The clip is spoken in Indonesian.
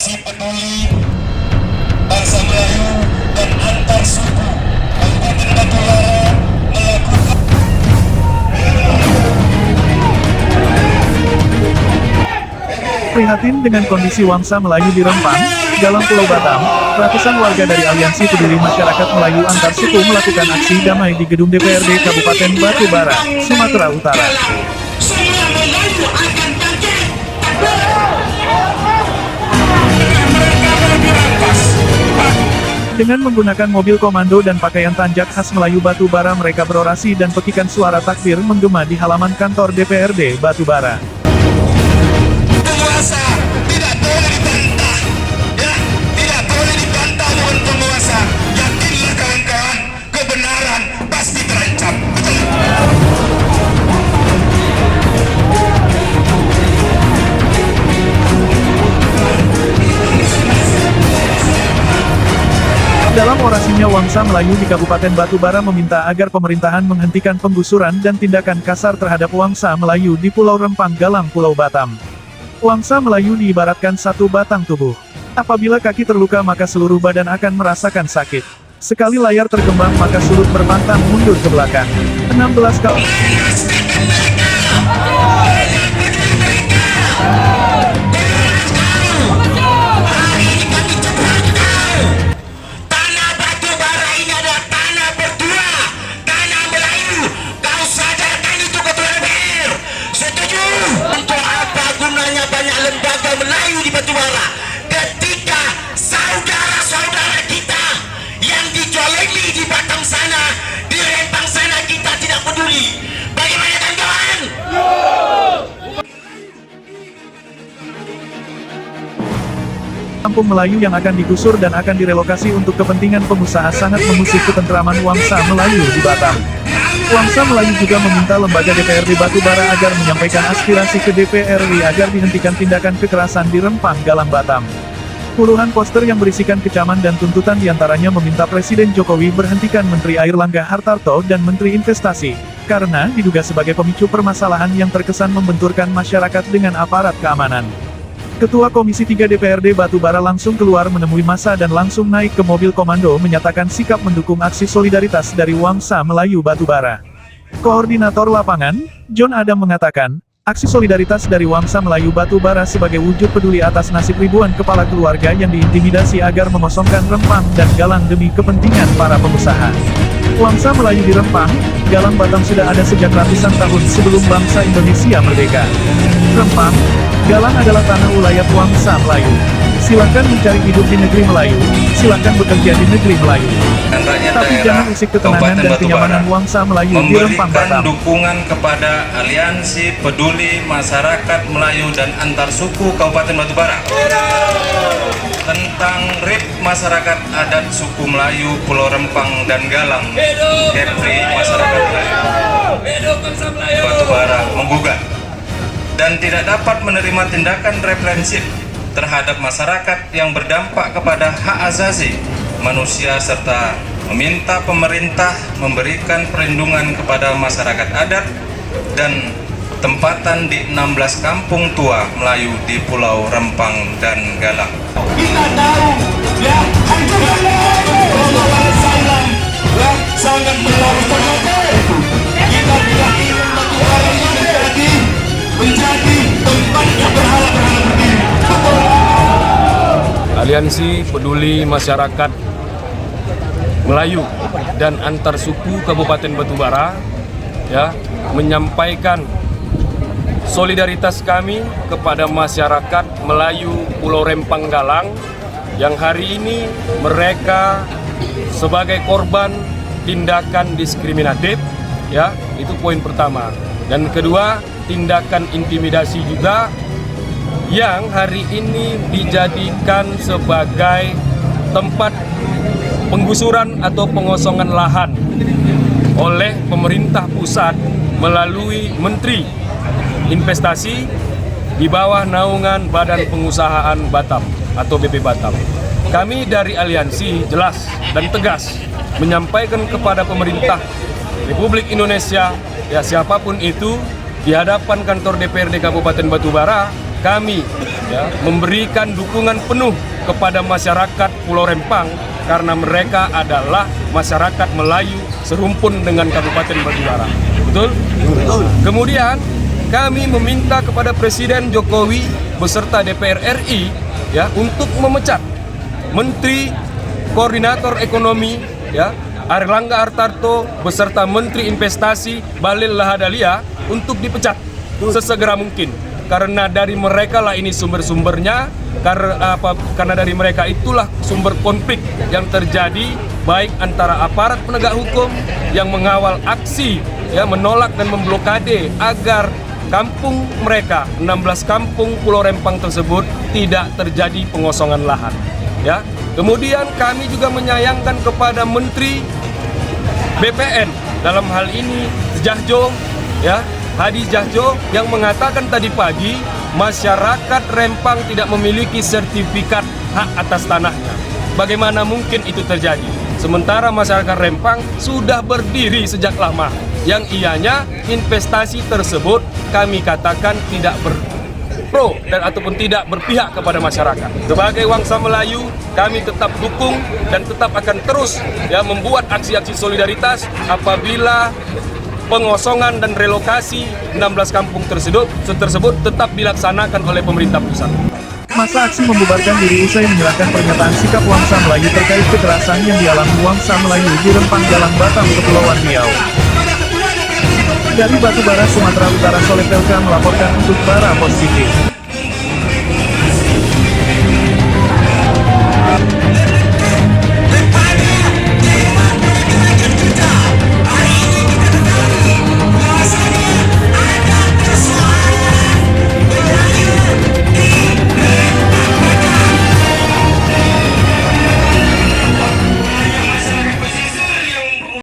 aliansi peduli bangsa Melayu dan antar suku Kabupaten Batubara melakukan prihatin dengan kondisi Wangsa Melayu di Rempang, Galang Pulau Batam. Ratusan warga dari Aliansi Peduli Masyarakat Melayu Antar Suku melakukan aksi damai di gedung DPRD Kabupaten Batubara, Sumatera Utara. semua Melayu akan bangkit. Dengan menggunakan mobil komando dan pakaian tanjak khas Melayu Batubara, mereka berorasi dan pekikan suara takbir menggema di halaman kantor DPRD Batubara. Penguasa tidak boleh dibantah, ya, tidak boleh dibantah oleh penguasa. Yakinlah kawan-kawan, kebenaran pasti terancam. Dalam orasinya, Wangsa Melayu di Kabupaten Batubara meminta agar pemerintahan menghentikan penggusuran dan tindakan kasar terhadap Wangsa Melayu di Pulau Rempang, Galang, Pulau Batam. Wangsa Melayu diibaratkan satu batang tubuh. Apabila kaki terluka maka seluruh badan akan merasakan sakit. Sekali layar terkembang maka surut berpantang mundur ke belakang. 16 kali. Tanah Batubara ini adalah tanah berdua, tanah Melayu. Kau sadarkan itu Ketua DPR? Setuju? Untuk apa gunanya banyak lembaga Melayu di Batubara ketika saudara-saudara kita yang dijolimi di Batam sana, di Rempang sana kita tidak peduli? Bagaimana kawan-kawan? Kampung Melayu yang akan digusur dan akan direlokasi untuk kepentingan pengusaha sangat mengusik ketentraman Wangsa Melayu di Batam. Wangsa Melayu juga meminta lembaga DPRD Batubara agar menyampaikan aspirasi ke DPRD agar dihentikan tindakan kekerasan di Rempang, Galang, Batam. Puluhan poster yang berisikan kecaman dan tuntutan diantaranya meminta Presiden Jokowi berhentikan Menteri Airlangga Hartarto dan Menteri Investasi, karena diduga sebagai pemicu permasalahan yang terkesan membenturkan masyarakat dengan aparat keamanan. Ketua Komisi 3 DPRD Batubara langsung keluar menemui massa dan langsung naik ke mobil komando menyatakan sikap mendukung aksi solidaritas dari Wangsa Melayu Batubara. Koordinator lapangan, John Adam mengatakan, aksi solidaritas dari Wangsa Melayu Batubara sebagai wujud peduli atas nasib ribuan kepala keluarga yang diintimidasi agar mengosongkan Rempang dan Galang demi kepentingan para pengusaha. Wangsa Melayu di Rempang, Galang, Batam sudah ada sejak ratusan tahun sebelum bangsa Indonesia merdeka. Rempang, Galang adalah tanah ulayat Wangsa Melayu. Silakan mencari hidup di negeri Melayu, silakan bekerja di negeri Melayu. Tapi jangan usik ketenangan dan kenyamanan Wangsa Melayu di Rempang, memberikan Batam. dukungan kepada Aliansi Peduli Masyarakat Melayu dan Antar Suku Kabupaten Batubara tentang RIP Masyarakat Adat Suku Melayu Pulau Rempang dan Galang. Kepri Masyarakat Melayu Batubara menggugat dan tidak dapat menerima tindakan represif terhadap masyarakat yang berdampak kepada hak asasi manusia serta meminta pemerintah memberikan perlindungan kepada masyarakat adat dan tempatan di 16 kampung tua Melayu di Pulau Rempang dan Galang. Kita tahu, ya, ya, sangat melakukan itu. Kita tidak ingin Batubara ini menjadi tempat yang berhala-berhala berdiri. Aliansi Peduli Masyarakat Melayu dan Antar Suku Kabupaten Batubara ya menyampaikan solidaritas kami kepada masyarakat Melayu Pulau Rempang Galang yang hari ini mereka sebagai korban tindakan diskriminatif ya, itu poin pertama. Dan kedua, tindakan intimidasi juga yang hari ini dijadikan sebagai tempat penggusuran atau pengosongan lahan oleh pemerintah pusat melalui Menteri Investasi di bawah naungan Badan Pengusahaan Batam atau BP Batam. Kami dari Aliansi jelas dan tegas menyampaikan kepada pemerintah Republik Indonesia, ya siapapun itu, di hadapan kantor DPRD Kabupaten Batubara kami memberikan dukungan penuh kepada masyarakat Pulau Rempang karena mereka adalah masyarakat Melayu serumpun dengan Kabupaten Batubara. Betul? Betul. Kemudian kami meminta kepada Presiden Jokowi beserta DPR RI untuk memecat Menteri Koordinator Ekonomi Airlangga Hartarto beserta Menteri Investasi Bahlil Lahadalia untuk dipecat sesegera mungkin. Karena dari mereka lah ini sumber-sumbernya, karena dari mereka itulah sumber konflik yang terjadi baik antara aparat penegak hukum yang mengawal aksi menolak dan memblokade agar kampung mereka 16 kampung Pulau Rempang tersebut tidak terjadi pengosongan lahan. Kemudian kami juga menyayangkan kepada Menteri BPN dalam hal ini Jahjo Hadi Jahjo yang mengatakan tadi pagi masyarakat Rempang tidak memiliki sertifikat hak atas tanahnya. Bagaimana mungkin itu terjadi? Sementara masyarakat Rempang sudah berdiri sejak lama, yang ianya investasi tersebut kami katakan tidak pro dan ataupun tidak berpihak kepada masyarakat. Sebagai Wangsa Melayu, kami tetap dukung dan tetap akan terus membuat aksi-aksi solidaritas apabila pengosongan dan relokasi 16 kampung tersebut tetap dilaksanakan oleh pemerintah pusat. Masa aksi membubarkan diri usai menyerahkan pernyataan sikap Wangsa Melayu terkait kekerasan yang dialami Wangsa Melayu di Rempang Galang Batam, Kepulauan Riau. Dari Batubara, Sumatera Utara, Soleh Pelka melaporkan untuk Bara Pos TV.